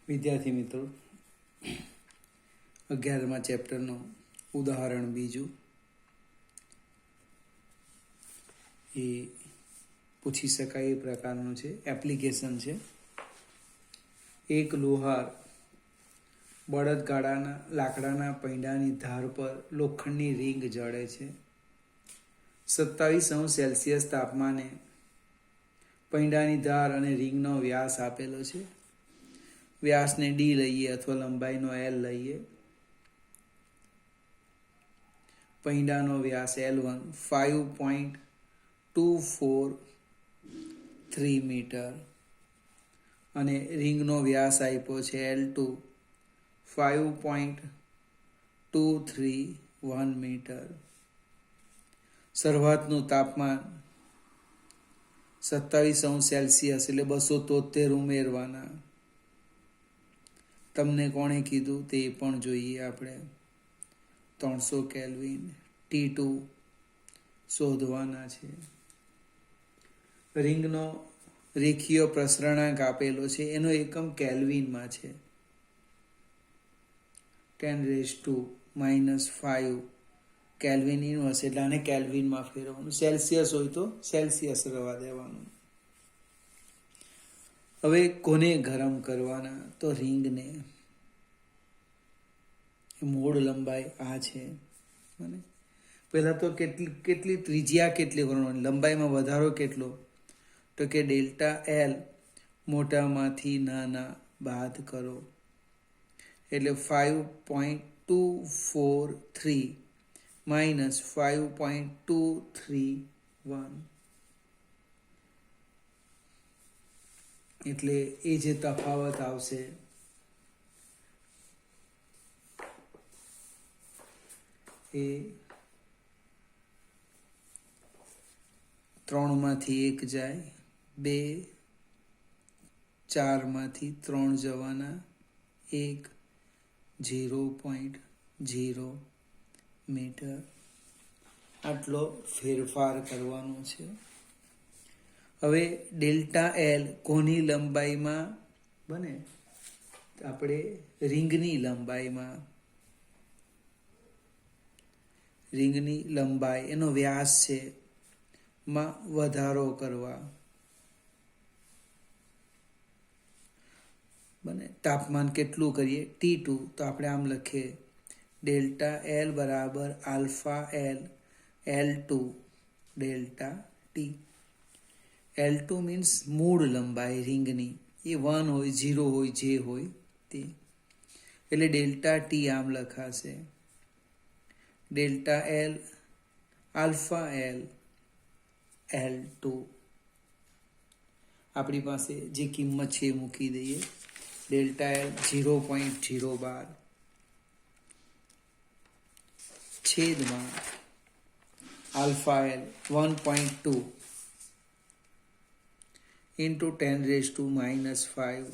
વિદ્યાર્થી મિત્રો, 11મા ચેપ્ટરનું ઉદાહરણ બીજું એ પૂછી શકાય એ પ્રકારનું છે. એપ્લિકેશન છે. એક લોહાર બળદગાડાના લાકડાના પૈડાની ધાર પર લોખંડની રીંગ જડે છે. 27°C તાપમાને પૈડાની ધાર અને રીંગનો વ્યાસ આપેલો છે. વ્યાસને ડી લઈએ અથવા લંબાઈનો એલ લઈએ. પૈડાનો વ્યાસ L1 5.243 મીટર અને રીંગનો વ્યાસ આપ્યો છે L2 5.231 મીટર. શરૂઆતનું તાપમાન 27°C એટલે 273 ઉમેરવાના. તમને કોણે કીધું તે પણ જોઈએ આપણે. 300 કેલ્વિન T2 શોધવાના છે. રીંગનો રેખીય પ્રસરણાંક આપેલો છે, એનો એકમ કેલ્વિનમાં છે. 10⁻⁻5 કેલ્વિન ઇન્વર્સ એટલે આને કેલ્વિનમાં ફેરવવાનું. સેલ્સિયસ હોય તો સેલ્સિયસ રહેવા દેવાનું. હવે કોને ગરમ કરવાના? તો રીંગને. મૂળ લંબાઈ આ છે. પહેલાં તો કેટલી ત્રિજ્યા કેટલી કરવાની, લંબાઈમાં વધારો કેટલો? તો કે ΔL મોટામાંથી નાના બાદ કરો એટલે 5.243 માઇનસ 5.231 એટલે એ જે તફાવત આવશે એ 3માંથી 1 જાય, 2, 4માંથી 3 જવાના, 1, 0.0 મીટર. આટલો ફેરફાર કરવાનો છે. હવે ΔL કોની લંબાઈમાં બને? આપણે રીંગની લંબાઈમાં. રીંગની લંબાઈ એનો વ્યાસ છે માં વધારો કરવા બને. તાપમાન કેટલું કરીએ? T2 તો આપણે આમ લખીએ ΔL બરાબર alpha L L2 ΔT. L2 means મૂળ લંબાઈ રીંગની, એ 1 હોય, 0 હોય, જે હોય તે. એટલે ΔT આમ લખાશે ΔL આલ્ફા L L2. આપણી પાસે જે કિંમત છે એ મૂકી દઈએ. ΔL 0.012 છેદમાં આલ્ફા L 1.2 ઇન્ટુ 10⁻⁻5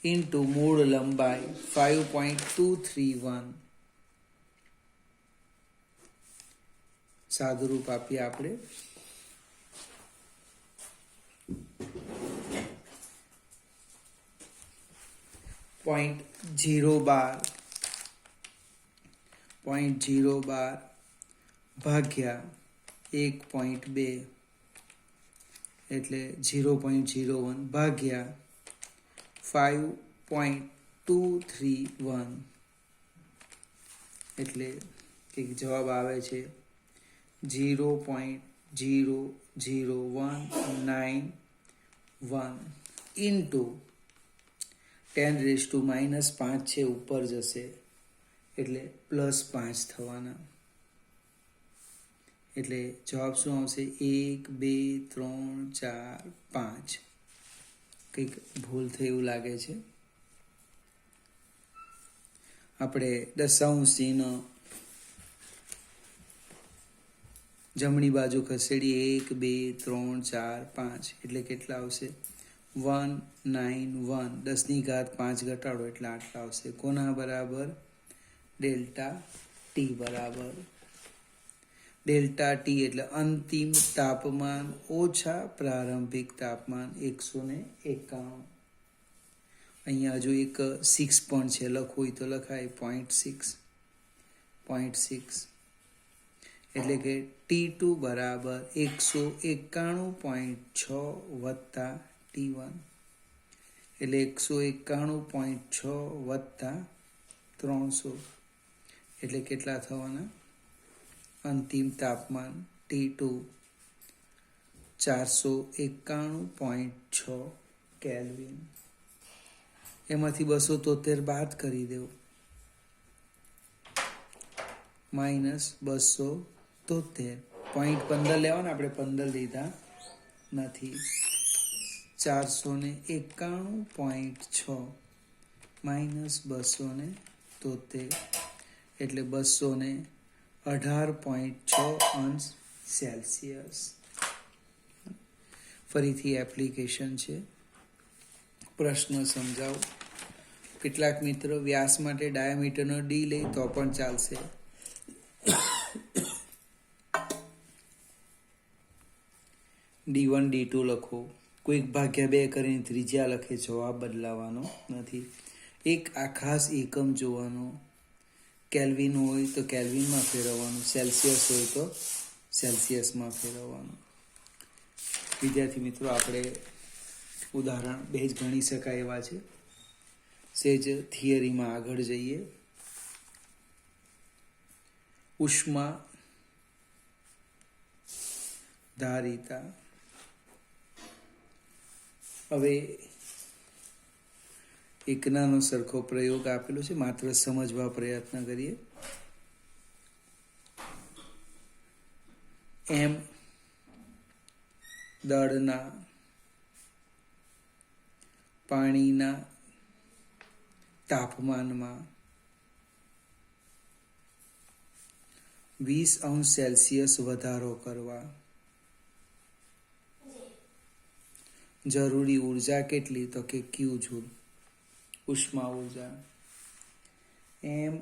ઇન્ટુ મૂળ લંબાઈ 5.231. સાદુરૂપ આપીએ આપણે. 0.012 ભાગ્યા 1.2 એટલે 0.01 ભાગ્યા 5.231 એટલે એક જવાબ આવે છે 0.00191 ઇન્ટુ 10⁻⁻5 છે, ઉપર જશે એટલે +5 થવાના. એટલે જવાબ શું આવશે? 1, 2, 3, 4, 5. કંઈક ભૂલ થઈ એવું લાગે છે. આપણે દશાંશ ચિહ્ન જમણી બાજુ ખસેડીએ. 1, 2, 3, 4, 5 એટલે કેટલા આવશે? 191. 10⁵5 ઘટાડો એટલે આટલા આવશે. કોના બરાબર? ΔT બરાબર. ΔT એટલે અંતિમ તાપમાન ઓછા પ્રારંભિક તાપમાન 191. અહીંયા હજુ એક 6 પણ છે, લખવું હોય તો લખાય 0.6 એટલે કે T2 બરાબર 191.6 વત્તા T1 એટલે 191.6 વત્તા 300 એટલે કેટલા થવાના? અંતિમ તાપમાન T2 491.6 કેલ્વિન. એમાંથી 273 બાદ કરી દેવું, -273. 0.15 લેવાના, આપણે 15 લીધા નથી. 491.6 -273 એટલે 218.6 અંશ સેલ્સિયસ. ફરીથી એપ્લિકેશન છે, પ્રશ્ન સમજાવો. કેટલાક મિત્રો વ્યાસ માટે ડાયામીટરનો ડી લે તો પણ ચાલશે. D1 D2 લખો, કોઈક ભાગ્યા 2 કરીને ત્રિજ્યા લખે, જવાબ બદલાવાનો નથી. એક આ ખાસ એકમ જોવાનો, કેલ્વિન હોય તો કેલ્વિનમાં ફેરવવાનું, સેલ્સિયસ હોય તો સેલ્સિયસમાં ફેરવવાનું. વિદ્યાર્થી મિત્રો, આપણે ઉદાહરણ 2 જ ગણી શકાય એવા છે. સેજ થિયરીમાં આગળ જઈએ. ઉષ્મા ધારિતા. હવે એક નાનો સરખો પ્રયોગ આપેલો છે, માત્ર સમજવા પ્રયત્ન કરીએ. એમ દળના પાણીના તાપમાનમાં 20 અંશ સેલ્સિયસ વધારો કરવા જરૂરી ઉર્જા કેટલી? તો કે ક્યુ જૂલ ઉષ્મા ઉર્જા. એમ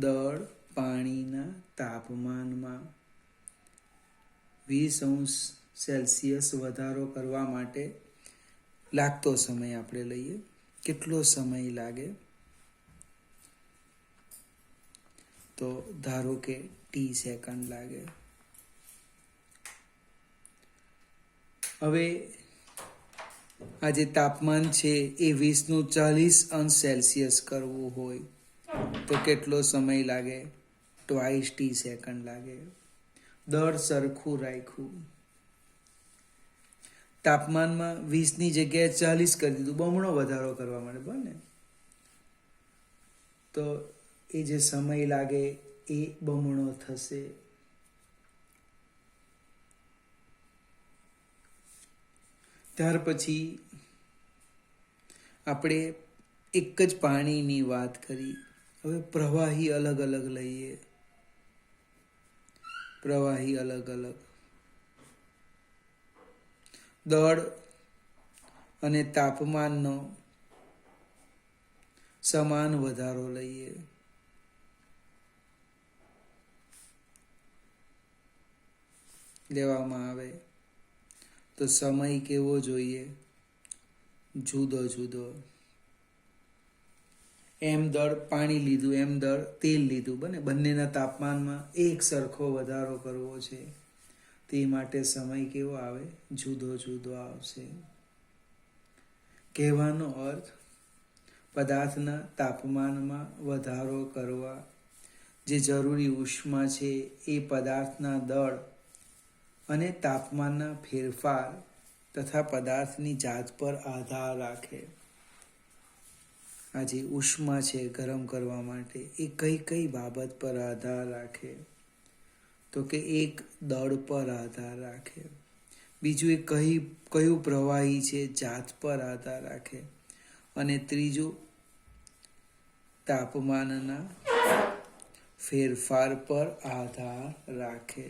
દળ પાણીના તાપમાનમાં 20 અંશ સેલ્સિયસ વધારો કરવા માટે લાગતો સમય આપણે લઈએ. કેટલો સમય લાગે? તો ધારો કે T સેકન્ડ લાગે. હવે આ જે તાપમાન છે એ 20 નું 40 અંશ સેલ્સિયસ કરવું હોય તો કેટલો સમય લાગે? 2 T સેકન્ડ લાગે. દળ સરખું રાખ્યું, તાપમાનમાં 20ની જગ્યાએ 40 કરી દીધું, બમણો વધારો કરવા માટે બને, તો એ જે સમય લાગે એ બમણો થશે. ત્યાર પછી આપણે એક જ પાણીની વાત કરી. હવે પ્રવાહી અલગ અલગ લઈએ. પ્રવાહી અલગ અલગ, દળ અને તાપમાનનો સમાન વધારો લઈએ. લેવામાં આવે તો સમય કેવો જોઈએ? જુદો જુદો. એમ દળ પાણી લીધું, એમ દળ તેલ લીધું, બને બંનેના તાપમાનમાં એક સરખો વધારો કરવો છે, તે માટે સમય કેવો આવે? જુદો જુદો આવશે. કહેવાનો અર્થ, પદાર્થના તાપમાનમાં વધારો કરવા જે જરૂરી ઉષ્મા છે એ પદાર્થના દળ અને તાપમાનના ફેરફાર તથા પદાર્થની જાત પર આધાર રાખે. આ જે ઉષ્મા છે ગરમ કરવા માટે એ કઈ કઈ બાબત પર આધાર રાખે? તો કે એક દળ પર આધાર રાખે, બીજું એ કયું પ્રવાહી છે જાત પર આધાર રાખે, અને ત્રીજું તાપમાનના ફેરફાર પર આધાર રાખે.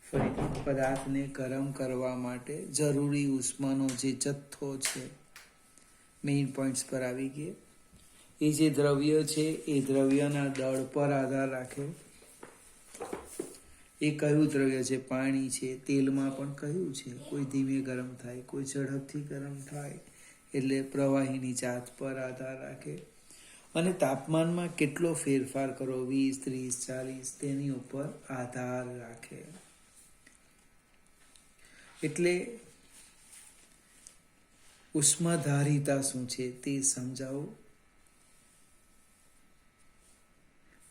ફરીથી, પદાર્થને ગરમ કરવા માટે જરૂરી ઉષ્માનો જે જથ્થો છે, મેઇન પોઈન્ટ્સ પર આવી ગયે. એ જે દ્રવ્ય છે એ દ્રવ્યના દળ પર આધાર રાખે. એ કયું દ્રવ્ય છે? પાણી છે. તેલમાં પણ કયું છે? કોઈ ધીમે ગરમ થાય, કોઈ ઝડપથી ગરમ થાય, એટલે પ્રવાહીની જાત પર આધાર રાખે. અને તાપમાનમાં કેટલો ફેરફાર કરો, 20, 30, 40, તેની ઉપર આધાર રાખે. એટલે ઉષ્માધારિતા શું છે તે સમજાવું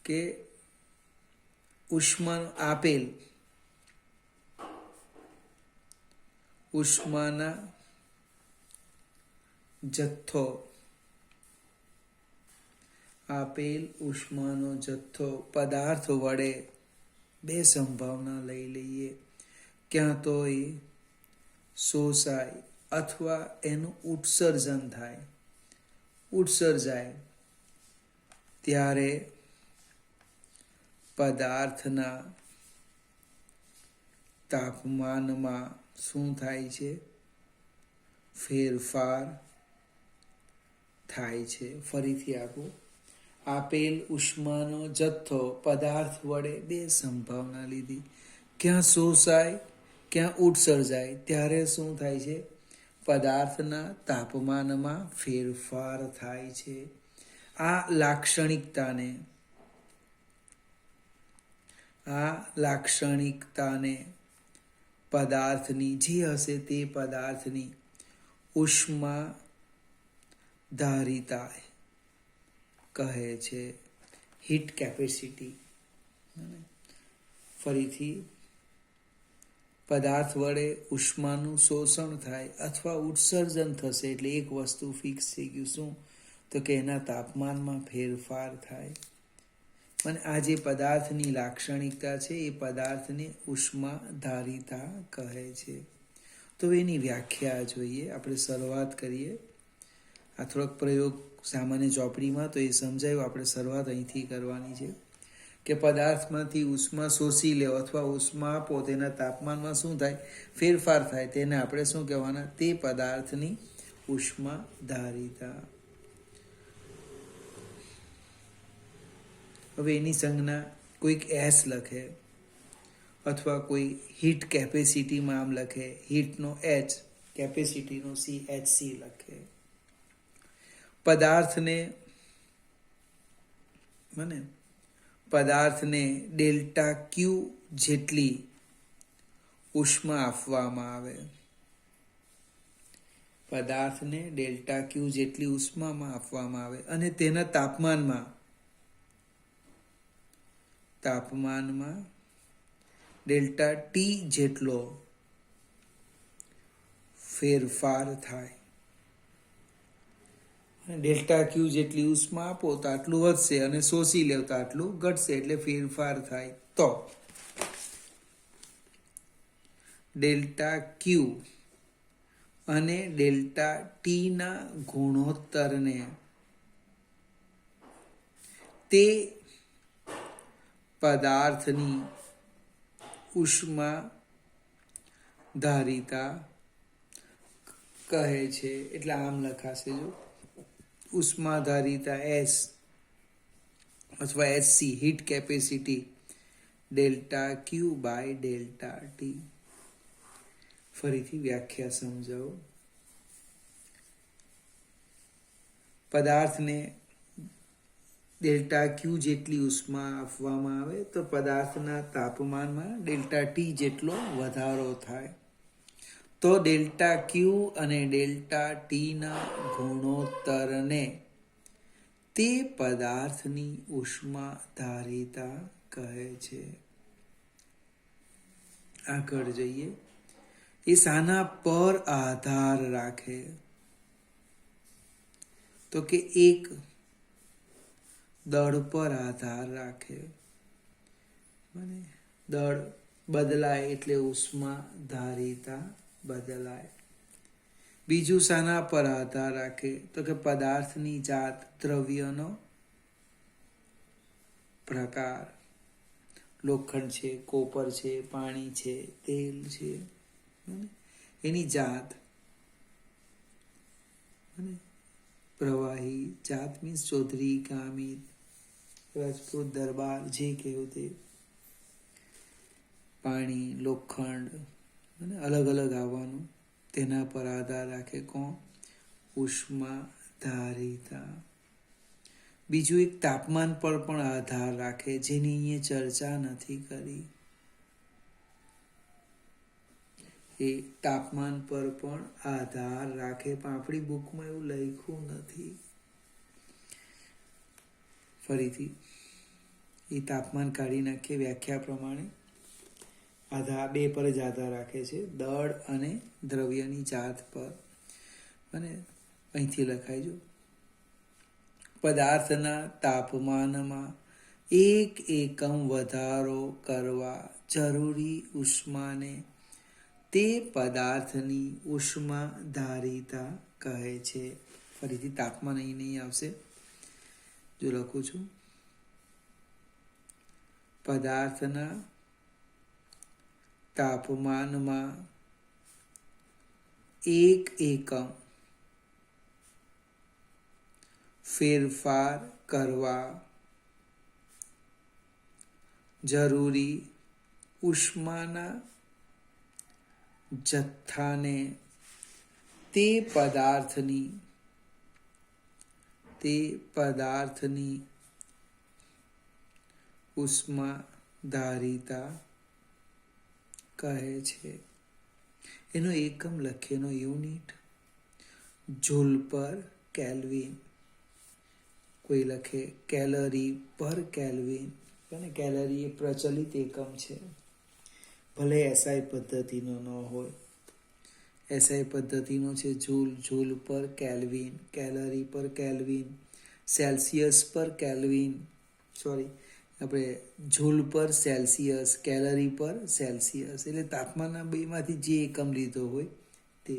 કે ઉષ્માના જથ્થો, આપેલ ઉષ્માનો જથ્થો પદાર્થ વડે બે સંભાવના લઈ લઈએ, ક્યાં તો એ શોષાય અથવા એનું ઉત્સર્જન થાય. ઉત્સર્જાય ત્યારે પદાર્થના તાપમાનમાં શું થાય છે? ફેરફાર થાય છે. ફરીથી આપો. આપેલ ઉષ્માનો જથ્થો પદાર્થ વડે બે સંભાવના લીધી, ક્યાં શોષાય ક્યાં ઉત્સર્જાય, ત્યારે શું થાય છે? પદાર્થના તાપમાનમાં ફેરફાર થાય છે. આ લાક્ષણિકતાને પદાર્થની જે હશે તે પદાર્થની ઉષ્માધારિતા કહે છે, હીટ કેપેસિટી. ફરીથી, પદાર્થ વડે ઉષ્માનું શોષણ થાય અથવા ઉત્સર્જન થશે એટલે એક વસ્તુ ફિક્સ થઈ ગયું. શું? તો કે એના તાપમાનમાં ફેરફાર થાય. અને આ જે પદાર્થની લાક્ષણિકતા છે એ પદાર્થને ઉષ્માધારિતા કહે છે. તો એની વ્યાખ્યા જોઈએ. આપણે શરૂઆત કરીએ. આ થોડોક પ્રયોગ સામાન્ય ચોપડીમાં તો એ સમજાયું. આપણે શરૂઆત અહીંથી કરવાની છે કે પદાર્થમાંથી ઉષ્મા શોષી લે અથવા ઉષ્મા આપો, તેના તાપમાનમાં શું થાય? ફેરફાર થાય. તેને આપણે શું કહેવાના? તે પદાર્થની ઉષ્માધારિતા. હવે એની સંજ્ઞા કોઈક એસ લખે અથવા કોઈ હીટ કેપેસિટીમાં આમ લખે, હીટનો એચ, કેપેસિટીનો સી, HC લખે. પદાર્થને ડેલ્ટા ક્યુ જેટલી ઉષ્મા આપવામાં આવે. પદાર્થને ડેલ્ટા ક્યુ જેટલી ઉષ્મામાં આપવામાં આવે અને તેના તાપમાનમાં ડેલ્ટા ટી જેટલો ફેરફાર થાય. ડેલ્ટા ક્યુ જેટલી ઉષ્મા આપો તો આટલું વધશે અને શોષી લેવ તો આટલું ઘટશે, એટલે ફેરફાર થાય. તો ડેલ્ટા ક્યુ અને ડેલ્ટા ટીના ગુણોત્તરને તે પદાર્થની ઉષ્માધારિતા કહે છે. એટલે આમ લખાશે, જો ઉષ્માધારિતા S અથવા HC, heat capacity delta Q by delta T. ફરીથી વ્યાખ્યા સમજાવો. પદાર્થને ડેલ્ટા ક્યુ જેટલી ઉષ્મા આપવામાં આવે તો પદાર્થના તાપમાનમાં ડેલ્ટા ટી જેટલો વધારો થાય. તો ડેલ્ટા ક્યુ અને ડેલ્ટા ટીના ગુણોત્તરને તે પદાર્થની ઉષ્માધારિતા કહે છે. આગળ જઈએ. એ શાના પર આધાર રાખે? તો કે એક દળ પર આધાર રાખે. દળ બદલાય એટલે ઉષ્માધારિતા બદલાય. બીજું શાના પર આધાર રાખે? તો કે પદાર્થની જાત, દ્રવ્યનો પ્રકાર. લોખંડ છે, કોપર છે, પાણી છે, તેલ છે, એની જાત. પ્રવાહી જાત મીન્સ ચૌધરી, ગામિત, રાજપૂત, દરબાર, જે કહેવું તે. પાણી, લોખંડ, અલગ અલગ આવવાનું, તેના પર આધાર રાખે કોણ? ઉષ્માધારિતા. બીજું એક તાપમાન પર પણ આધાર રાખે, જેની અહીંયા ચર્ચા નથી કરી. એ તાપમાન પર પણ આધાર રાખે, પણ આપણી બુકમાં એવું લખ્યું નથી. ફરીથી એ તાપમાન કાઢી નાખીએ. વ્યાખ્યા પ્રમાણે આધાર બે પર જ આધાર રાખે છે, દળ અને દ્રવ્યની જાત પર. અને અહીંથી લખાય જો, પદાર્થના તાપમાનમાં 1 એકમ વધારો કરવા જરૂરી ઉષ્માને તે પદાર્થની ઉષ્માધારિતા કહે છે. ફરીથી તાપમાન અહીં નહીં આવશે, જો લખું છું, પદાર્થના તાપમાનમાં 1 એકમ ફેરફાર કરવા જરૂરી ઉષ્માના જથ્થાને તે પદાર્થની ઉષ્માધારિતા કહે છે. એનો એકમ લખીએ, એનો યુનિટ જૂલ પર કેલ્વિન. કોઈ લખે કેલરી પર કેલ્વિન, અને કેલરી એ પ્રચલિત એકમ છે, ભલે એસઆઈ પદ્ધતિનો ન હોય. એસઆઈ પદ્ધતિનો છે જૂલ, જૂલ પર કેલ્વિન, કેલરી પર કેલ્વિન, સેલ્સિયસ પર કેલ્વિન, સોરી આપણે જૂલ પર સેલ્સિયસ, કેલરી પર સેલ્સિયસ. એટલે તાપમાનના બેમાંથી જે એકમ લીધો હોય તે.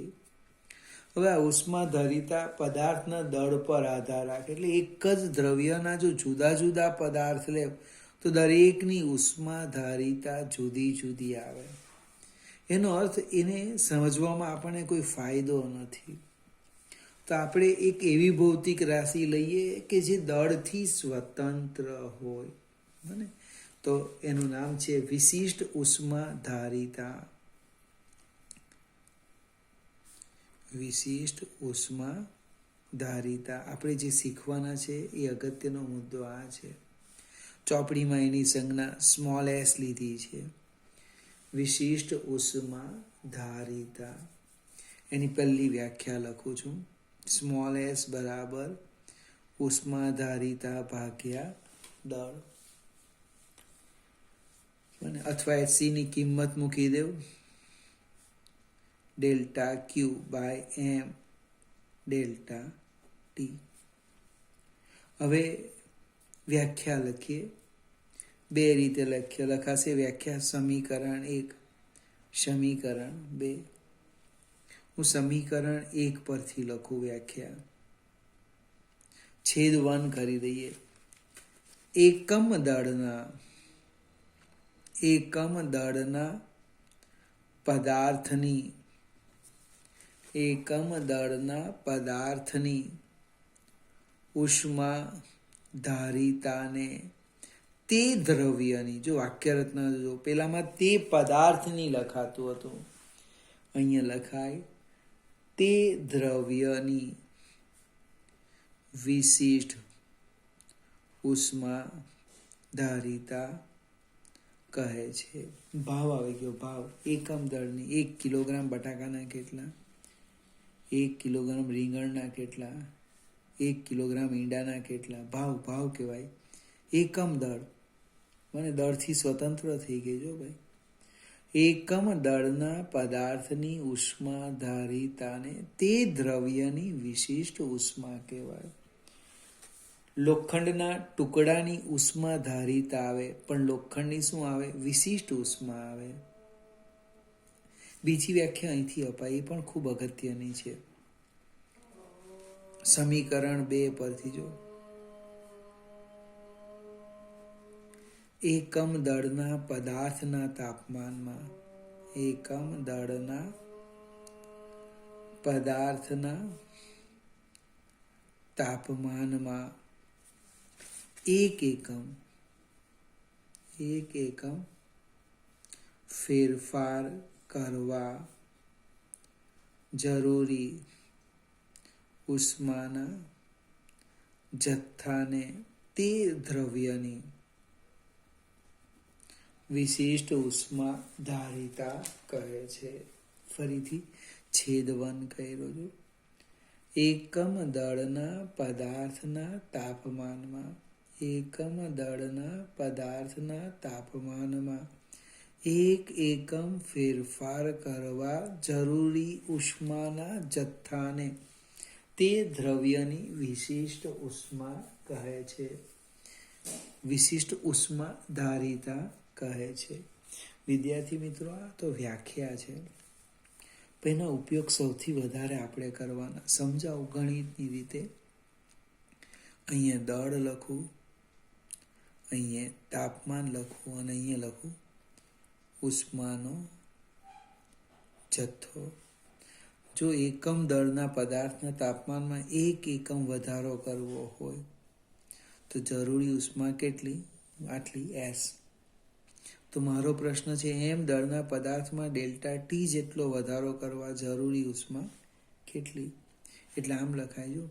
હવે આ ઉષ્માધારિતા પદાર્થના દળ પર આધાર રાખે. એટલે એક જ દ્રવ્યના જો જુદા જુદા પદાર્થ લે તો દરેકની ઉષ્માધારિતા જુદી જુદી આવે. એનો અર્થ એને સમજવામાં આપણને કોઈ ફાયદો નથી. તો આપણે એક એવી ભૌતિક રાશિ લઈએ કે જે દળથી સ્વતંત્ર હોય, બને તો એનું નામ છે વિશિષ્ટ ઉષ્માધારિતા. વિશિષ્ટ ઉષ્માધારિતા આપણે જે શીખવાના છે એ અગત્યનો મુદ્દો આ છે. ચોપડીમાં એની સંજ્ઞા સ્મોલ એસ લીધી છે, વિશિષ્ટ ઉષ્માધારિતા. એની પહેલી વ્યાખ્યા લખું છું, સ્મોલ એસ બરાબર ઉષ્માધારિતા ભાગ્યા દળ. અથવા એચસીની કિંમત મૂકી દેવ, delta Q by M delta T. હવે વ્યાખ્યા લખીએ, બે રીતે લખાશે વ્યાખ્યા. સમીકરણ 1, સમીકરણ 2. હું સમીકરણ 1 પરથી લખું વ્યાખ્યા, છેદ 1 કરી દઈએ. એકમ દળના પદાર્થની ઉષ્માધારિતાને તે દ્રવ્યની, જો વાક્યરચના જો પેલામાં તે પદાર્થની લખાતું હતું, અહીંયા લખાય તે દ્રવ્યની વિશિષ્ટ ઉષ્માધારિતા કહે છે. ભાવ આવી ગયો, ભાવ એકમ દળની. 1 કિલોગ્રામ બટાકાના કેટલા, 1 કિલોગ્રામ રીંગણના કેટલા, 1 કિલોગ્રામ ઈંડાના કેટલા. ભાવ કહેવાય. એકમ દળ, મને દળથી સ્વતંત્ર થઈ ગઈ જો ભાઈ. એકમ દળના પદાર્થની ઉષ્માધારિતાને તે દ્રવ્યની વિશિષ્ટ ઉષ્મા કહેવાય. લોખંડના ટુકડાની ઉષ્માધારિતા આવે, પણ લોખંડની શું આવે, વિશિષ્ટ ઉષ્મા આવે. બીજી વ્યાખ્યા અહીંથી અપાય, એ પણ ખૂબ અગત્યની છે. સમીકરણ 2 પરથી જો, એકમ દળના પદાર્થના તાપમાનમાં, એકમ દળના પદાર્થના તાપમાનમાં 1 એકમ ફેરફાર કરવા જરૂરી ઉષ્માના જથ્થાને તે દ્રવ્યની વિશિષ્ટ ઉષ્મા ધારિતા કહે છે. ફરીથી છેદવન કર્યો છું. એકમ દળના પદાર્થના તાપમાનમાં એક એકમ ફેરફાર કરવા જરૂરી ઉષ્માના જથ્થાને તે દ્રવ્યની વિશિષ્ટ ઉષ્મા કહે છે. વિશિષ્ટ ઉષ્મા ધારિતા કહે છે. વિદ્યાર્થી મિત્રો, આ તો વ્યાખ્યા છે. એનો ઉપયોગ સૌથી વધારે આપણે કરવાના. સમજાવું ગણિતની રીતે. અહીંયા દળ લખું, અહીંયા તાપમાન લખું અને અહીંયા લખું ઉષ્માનો જથ્થો. જો એકમ દળના પદાર્થના તાપમાનમાં એક એકમ વધારો કરવો હોય તો જરૂરી ઉષ્મા કેટલી? આટલી S. તો મારો પ્રશ્ન છે, એમ દળના પદાર્થમાં ડેલ્ટા ટી જેટલો વધારો કરવા જરૂરી ઉષ્મા કેટલી? એટલે આમ લખાય જો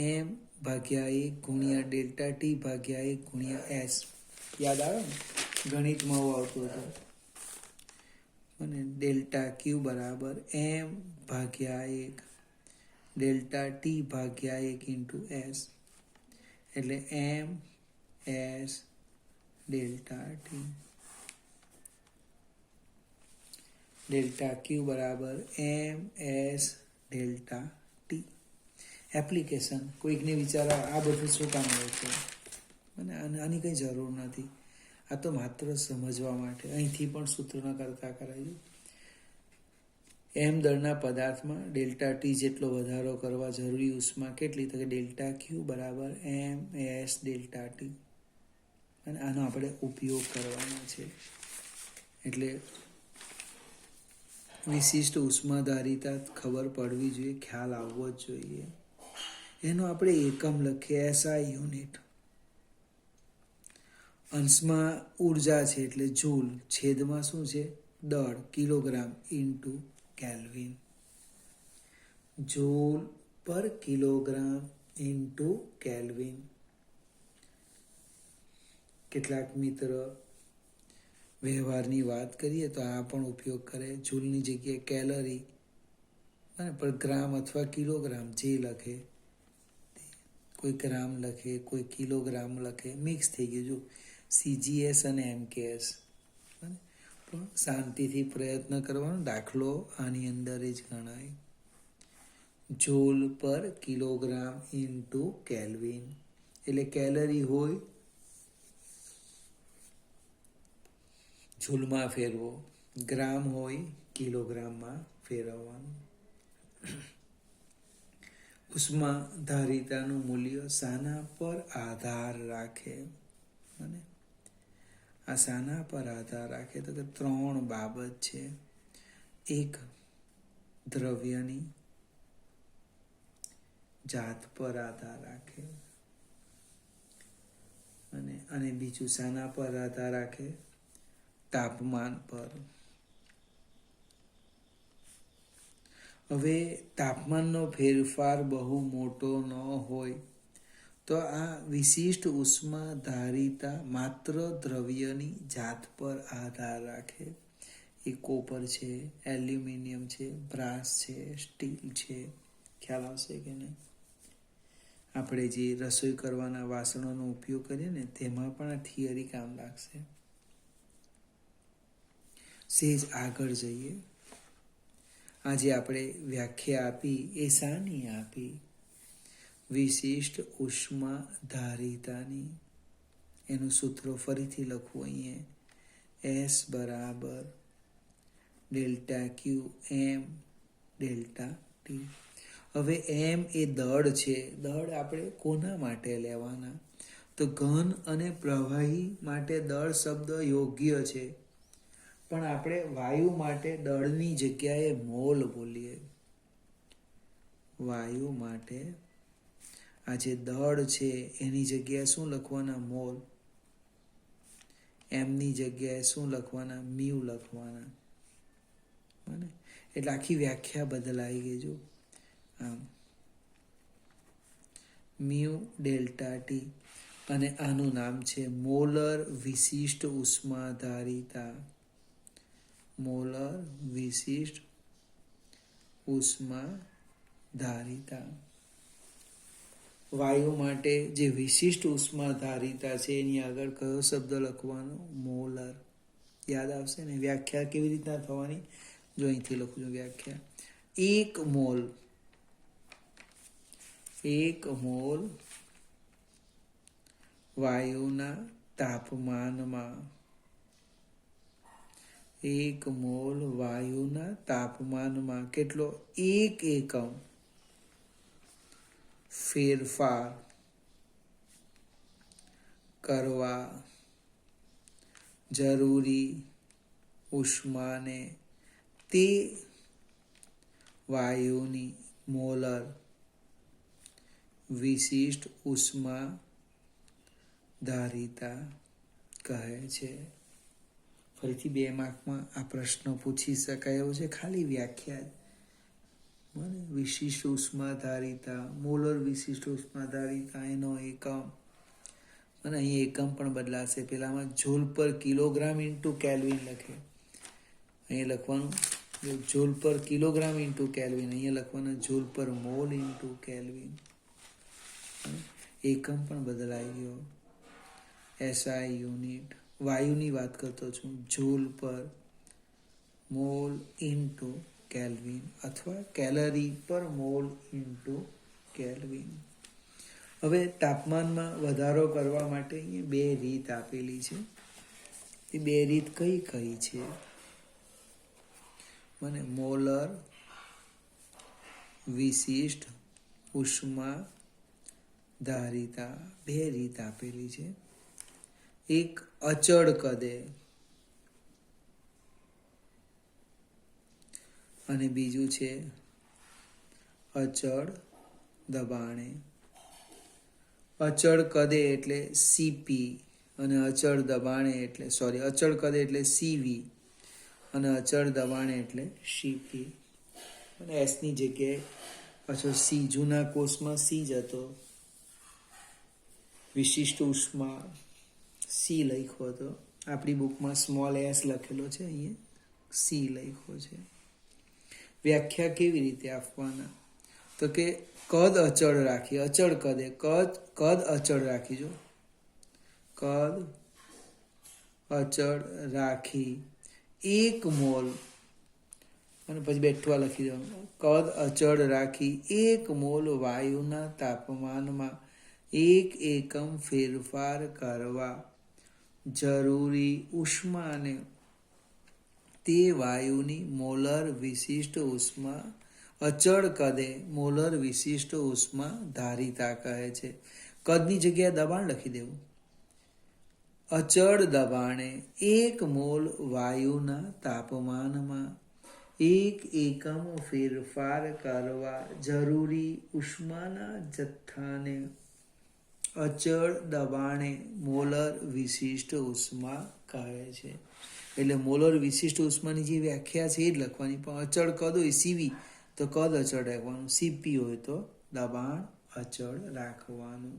એમ ભાગ્યા 1 ગુણ્યા ડેલ્ટા ટી ભાગ્યા 1 ગુણ્યા S. યાદ આવે ને? ગણિતમાં આવું આવતું હતું. અને ડેલ્ટા ક્યુ બરાબર એમ ભાગ્યા 1 ડેલ્ટા ટી ભાગ્યા 1 ઇન્ટુ S. એટલે M S delta T. Delta Q બરાબર M S delta T. Application કોઈકને વિચારો આ બધું શું કામ હોય છે, અને આની કંઈ જરૂર નથી. આ તો માત્ર સમજવા માટે. અહીંથી પણ સૂત્રના કરતા કરાયું. એમ દળના પદાર્થમાં ડેલ્ટા ટી જેટલો વધારો કરવા જરૂરી ઉષ્મા કેટલી? તો કે ડેલ્ટા ક્યુ બરાબર એમ એસ ડેલ્ટા ટી. અને આનો આપણે ઉપયોગ કરવાનો છે. એટલે વિશિષ્ટ ઉષ્માધારિતા ખબર પડવી જોઈએ, ખ્યાલ આવવો જ જોઈએ. એનો આપણે એકમ લખીએ SI યુનિટ. અંશમાં ઉર્જા છે એટલે જૂલ, છેદમાં શું છે? દળ, કિલોગ્રામ ઇન્ટુ કેલ્વિન. જૂલ પર કિલોગ્રામ ઇન્ટુ કેલ્વિન. કેટલાક મિત્ર વ્યવહારની વાત કરીએ તો આ પણ ઉપયોગ કરે. જૂલની જગ્યાએ કેલરી, અને પણ ગ્રામ અથવા કિલોગ્રામ જે લખે, કોઈ ગ્રામ લખે, કોઈ કિલોગ્રામ લખે, મિક્સ થઈ ગયું. જો CGS અને MKS. પણ શાંતિથી પ્રયત્ન કરવાનો. દાખલો આની અંદર જ ગણાય. જૂલ પર કિલોગ્રામ ઇન્ટુ કેલ્વિન. એટલે કેલરી હોય જૂલમાં ફેરવો, ગ્રામ હોય કિલોગ્રામમાં ફેરવવાનું. ઉષ્મા ધારિતાનું મૂલ્ય શાના પર આધાર રાખે? અને આ શાના પર આધાર રાખે? તો કે 3 બાબત છે. એક, દ્રવ્યની જાત પર આધાર રાખે. અને બીજું શાના પર આધાર રાખે? તાપમાન પર. હવે તાપમાનનો ફેરફાર બહુ મોટો ન હોય તો આ વિશિષ્ટ ઉષ્મા ધારિતા માત્ર દ્રવ્યની જાત પર આધાર રાખે. એ કોપર છે, એલ્યુમિનિયમ છે, બ્રાસ છે, સ્ટીલ છે. ખ્યાલ આવશે કે નહીં? આપણે જે રસોઈ કરવાના વાસણોનો ઉપયોગ કરીએ ને તેમાં પણ આ થિયરી કામ લાગશે. સેજ આગળ જઈએ. આજે આપણે વ્યાખ્યા આપી એ શાની આપી? વિશિષ્ટ ઉષ્મા ધારિતાની. એનું સૂત્ર ફરીથી લખવું અહીંયા. S બરાબર ડેલ્ટા ક્યુ એમ ડેલ્ટા ટી. હવે એમ એ દળ છે. દળ આપણે કોના માટે લેવાના? તો ઘન અને પ્રવાહી માટે દળ શબ્દ યોગ્ય છે, પણ આપણે વાયુ માટે દળની જગ્યાએ મોલ બોલીએ. વાયુ માટે આ જે દળ છે એની જગ્યાએ શું લખવાના? મોલ. એમની જગ્યાએ શું લખવાના? મ્યુ લખવાના. એટલે આખી વ્યાખ્યા બદલાઈ ગઈ. જો આમ મ્યુ ડેલ્ટા ટી, અને આનું નામ છે મોલર વિશિષ્ટ ઉષ્માધારિતા. મોલર વિશિષ્ટ ઉષ્માધારિતા. વાયુ માટે જે વિશિષ્ટ ઉષ્માધારિતા છે એની આગળ કયો શબ્દ લખવાનો? મોલર. યાદ આવશે ને? વ્યાખ્યા કેવી રીતના થવાની? જો અહીંથી લખું છું વ્યાખ્યા. એક મોલ વાયુના તાપમાનમાં, 1 મોલ વાયુના તાપમાનમાં કેટલો? 1 એકમ ફેરફાર કરવા જરૂરી ઉષ્માને તે વાયુની મોલર વિશિષ્ટ ઉષ્માધારિતા કહે છે. ફરીથી 2 માર્કમાં આ પ્રશ્ન પૂછી શકાય એવો છે. ખાલી વ્યાખ્યા મને વિશિષ્ટ ઉષ્માધારિતા, મોલર વિશિષ્ટ ઉષ્માધારિતા, એનો એકમ, અને અહીં એકમ પણ બદલાશે. પેલામાં જૂલ પર કિલોગ્રામ ઇન્ટુ કેલ્વિન લખે, અહીંયા લખવાનું જૂલ પર કિલોગ્રામ ઇન્ટુ કેલ્વિન, અહીંયા લખવાનું જૂલ પર મોલ ઇન્ટુ કેલ્વિન. એકમ પણ બદલાઈ ગયો. એસઆઈ યુનિટ, વાયુની વાત કરતો છું, જૂલ પર મોલ ઇન્ટુ કેલ્વિન અથવા કેલરી પર મોલ ઇન્ટુ કેલ્વિન. હવે તાપમાનમાં વધારો કરવા માટે અહીંયા 2 રીત આપેલી છે. એ 2 રીત કઈ કઈ છે? મને મોલર વિશિષ્ટ ઉષ્માધારિતા 2 રીત આપેલી છે. એક અચળ કદે અને બીજું છે અચળ દબાણે. અચળ કદે એટલે સીપી અને અચળ દબાણે એટલે અચળ કદે એટલે સીવી અને અચળ દબાણે એટલે સીપી. અને એસની જગ્યાએ પાછો સી, જૂના કોર્સમાં સી જ હતો, વિશિષ્ટ ઉષ્મા સી લખ્યો હતો. આપણી બુકમાં સ્મોલ એસ લખેલો છે, અહીંયા સી લખ્યો છે. વ્યાખ્યા કેવી રીતે આપવાના? તો કે કદ અચળ રાખી, અચળ કદે કદ અચળ રાખીજો, કદ અચળ રાખી 1 મોલ, અને પછી બેઠવા લખી દેવાનું, કદ અચળ રાખી 1 મોલ વાયુના તાપમાનમાં 1 એકમ ફેરફાર કરવા જરૂરી ઉષ્માને તે વાયુની મોલર વિશિષ્ટ ઉષ્મા, અચળ કદે મોલર વિશિષ્ટ ઉષ્મા ધારિતા કહે છે. કદની જગ્યાએ દબાણ લખી દેવું. અચળ દબાણે 1 મોલ વાયુના તાપમાનમાં 1 એકમ ફેરફાર કરવા જરૂરી ઉષ્માના જથ્થાને અચળ દબાણે મોલર વિશિષ્ટ ઉષ્મા કહે છે. એટલે મોલર વિશિષ્ટ ઉષ્માની જે વ્યાખ્યા છે એ જ લખવાની, પણ અચળ કદ હોય સીવી તો કદ અચળ રાખવાનું, સીપી હોય તો દબાણ અચળ રાખવાનું.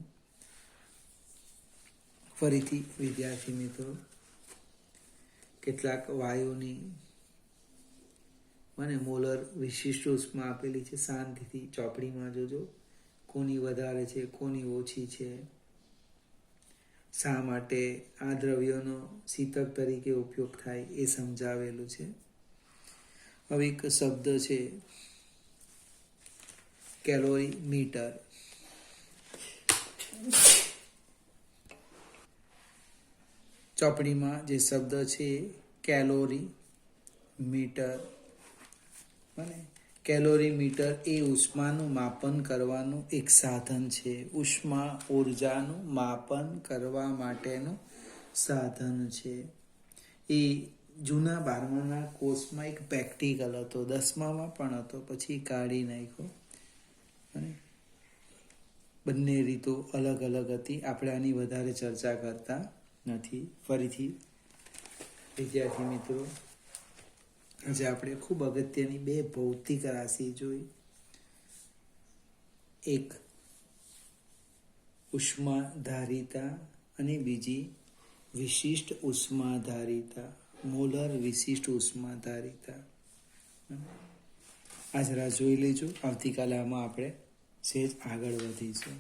ફરીથી વિદ્યાર્થી મિત્રો, કેટલાક વાયુની મને મોલર વિશિષ્ટ ઉષ્મા આપેલી છે. શાંતિથી ચોપડીમાં જોજો કોની વધારે છે, કોની ઓછી છે, શા માટે આ દ્રવ્યોનો શીતક તરીકે ઉપયોગ થાય એ સમજાવેલું છે. હવે એક શબ્દ છે કેલોરી મીટર. ચોપડીમાં જે શબ્દ છે કેલોરી મીટર, અને કેલોરી મીટર એ ઉષ્માનું માપન કરવાનું એક સાધન છે. ઉષ્મા ઉર્જાનું માપન કરવા માટેનું સાધન છે. એ જૂના 12માના કોર્સમાં એક પ્રેક્ટિકલ હતો, 10મામાં પણ હતો, પછી કાઢી નાખ્યો. અને બંને રીતો અલગ અલગ હતી. આપણે આની વધારે ચર્ચા કરતા નથી. ફરીથી વિદ્યાર્થી મિત્રો, આજે આપણે ખૂબ અગત્યની 2 ભૌતિક રાશિ જોઈ. એક ઉષ્માધારિતા અને બીજી વિશિષ્ટ ઉષ્માધારિતા, મોલર વિશિષ્ટ ઉષ્માધારિતા. આ જરા જોઈ લેજો. આવતીકાલે આમાં આપણે સહેજ આગળ વધીશું.